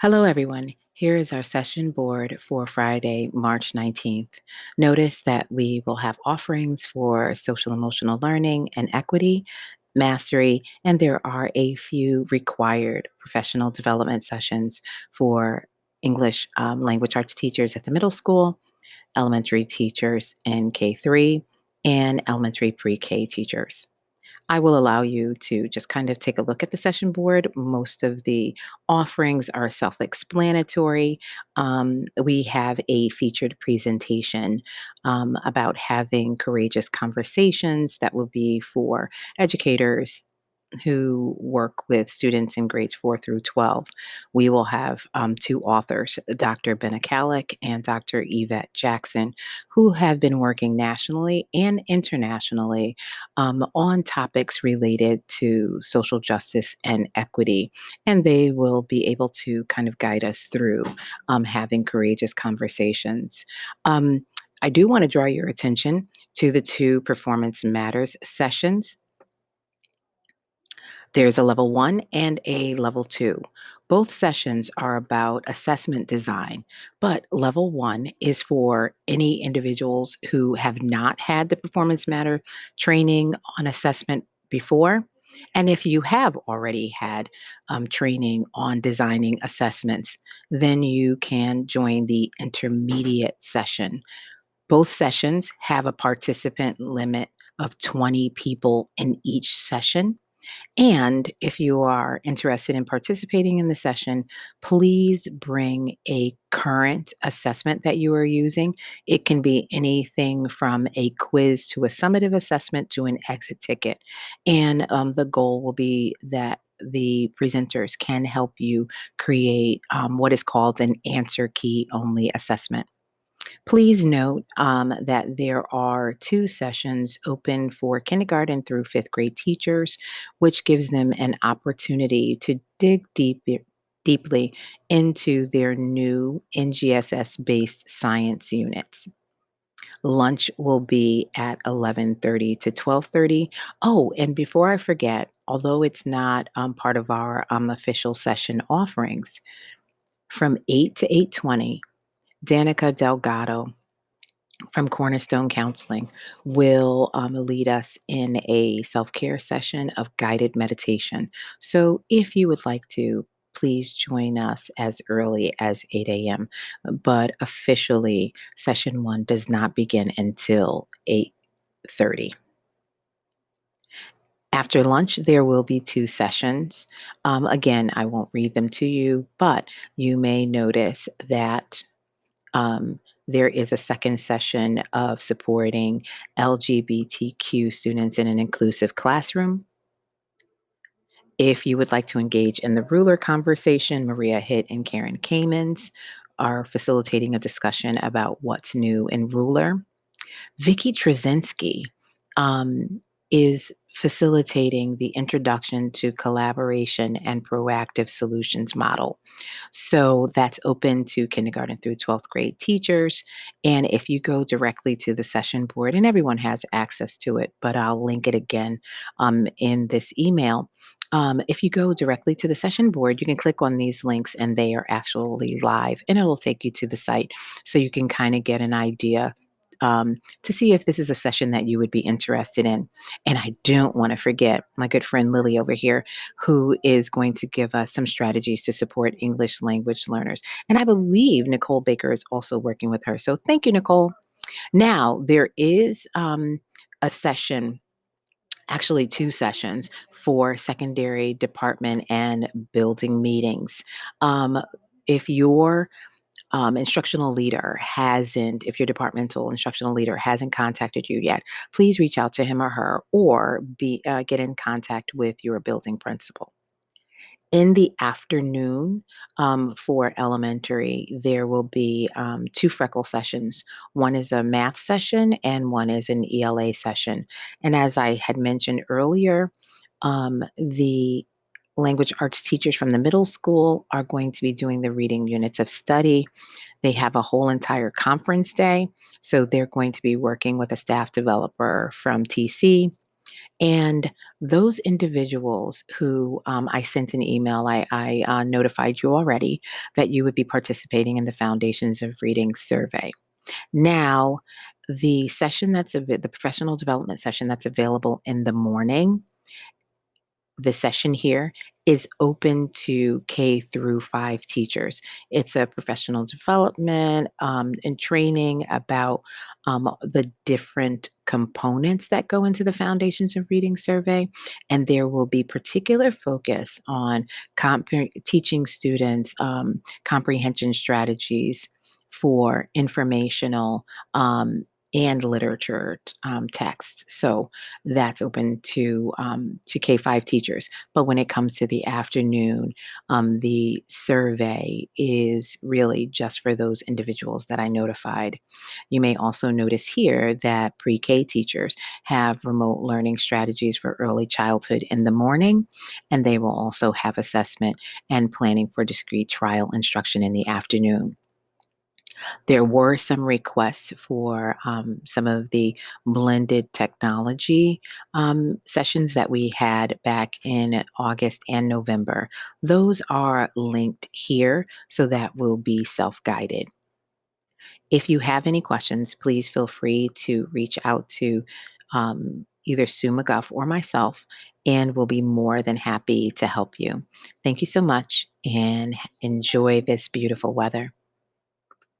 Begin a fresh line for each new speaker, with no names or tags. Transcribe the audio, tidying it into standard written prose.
Hello, everyone. Here is our session board for Friday, March 19th. Notice that we will have offerings for social emotional learning and equity, mastery, and there are a few required professional development sessions for English language arts teachers at the middle school, elementary teachers in K 3, and elementary pre K teachers. I will allow you to just kind of take a look at the session board. Most of the offerings are self explanatory. We have a featured presentation about having courageous conversations that will be for educators who work with students in grades 4 through 12. We will have two authors, Dr. Benekalik and Dr. Yvette Jackson, who have been working nationally and internationally on topics related to social justice and equity. And they will be able to kind of guide us through having courageous conversations. Um, I do want to draw your attention to the two Performance Matters sessions. There's a level 1 and a level 2. Both sessions are about assessment design, but level 1 is for any individuals who have not had the Performance Matter training on assessment before. And if you have already had training on designing assessments, then you can join the intermediate session. Both sessions have a participant limit of 20 people in each session. And if you are interested in participating in the session, please bring a current assessment that you are using. It can be anything from a quiz to a summative assessment to an exit ticket. And the goal will be that the presenters can help you create what is called an answer key only assessment. Please note that there are two sessions open for kindergarten through fifth grade teachers, which gives them an opportunity to dig deeply into their new NGSS based science units. Lunch will be at 11:30 to 12:30. Oh, and before I forget, although it's not part of our official session offerings, from 8 to 8:20, Danica Delgado from Cornerstone Counseling will lead us in a self care session of guided meditation. So, if you would like to, please join us as early as 8 a.m. But officially, session one does not begin until 8:30. After lunch, there will be two sessions. Again, I won't read them to you, but you may notice that um, there is a second session of supporting LGBTQ students in an inclusive classroom. If you would like to engage in the ruler conversation, Maria Hitt and Karen Kamens are facilitating a discussion about what's new in ruler. Vicky Trzynski um, is facilitating the introduction to collaboration and proactive solutions model. So that's open to kindergarten through 12th grade teachers. And if you go directly to the session board, and everyone has access to it, but I'll link it again in this email. If you go directly to the session board, you can click on these links and they are actually live and it'll take you to the site so you can kind of get an idea to see if this is a session that you would be interested in. And I don't want to forget my good friend Lily over here, who is going to give us some strategies to support English language learners. And I believe Nicole Baker is also working with her. So thank you, Nicole. Now, there is a session. Actually, two sessions for secondary department and building meetings. Um, if your instructional leader hasn't, if your departmental instructional leader hasn't contacted you yet, please reach out to him or her or get in contact with your building principal. In the afternoon, for elementary, there will be two freckle sessions. One is a math session and one is an ELA session. And as I had mentioned earlier, the language arts teachers from the middle school are going to be doing the reading units of study. They have a whole entire conference day. So they're going to be working with a staff developer from TC And those individuals who I sent an email, I notified you already that you would be participating in the Foundations of Reading survey. Now, the professional development session that's available in the morning, the session here is open to K through 5 teachers. It's a professional development and training about the different components that go into the Foundations of Reading survey. And there will be particular focus on teaching students comprehension strategies for informational and literature texts. So that's open to K-5 teachers. But when it comes to the afternoon, the survey is really just for those individuals that I notified. You may also notice here that pre-K teachers have remote learning strategies for early childhood in the morning, and they will also have assessment and planning for discrete trial instruction in the afternoon. There were some requests for some of the blended technology sessions that we had back in August and November. Those are linked here, so that will be self guided. If you have any questions, please feel free to reach out to either Sue McGuff or myself, and we'll be more than happy to help you. Thank you so much and enjoy this beautiful weather.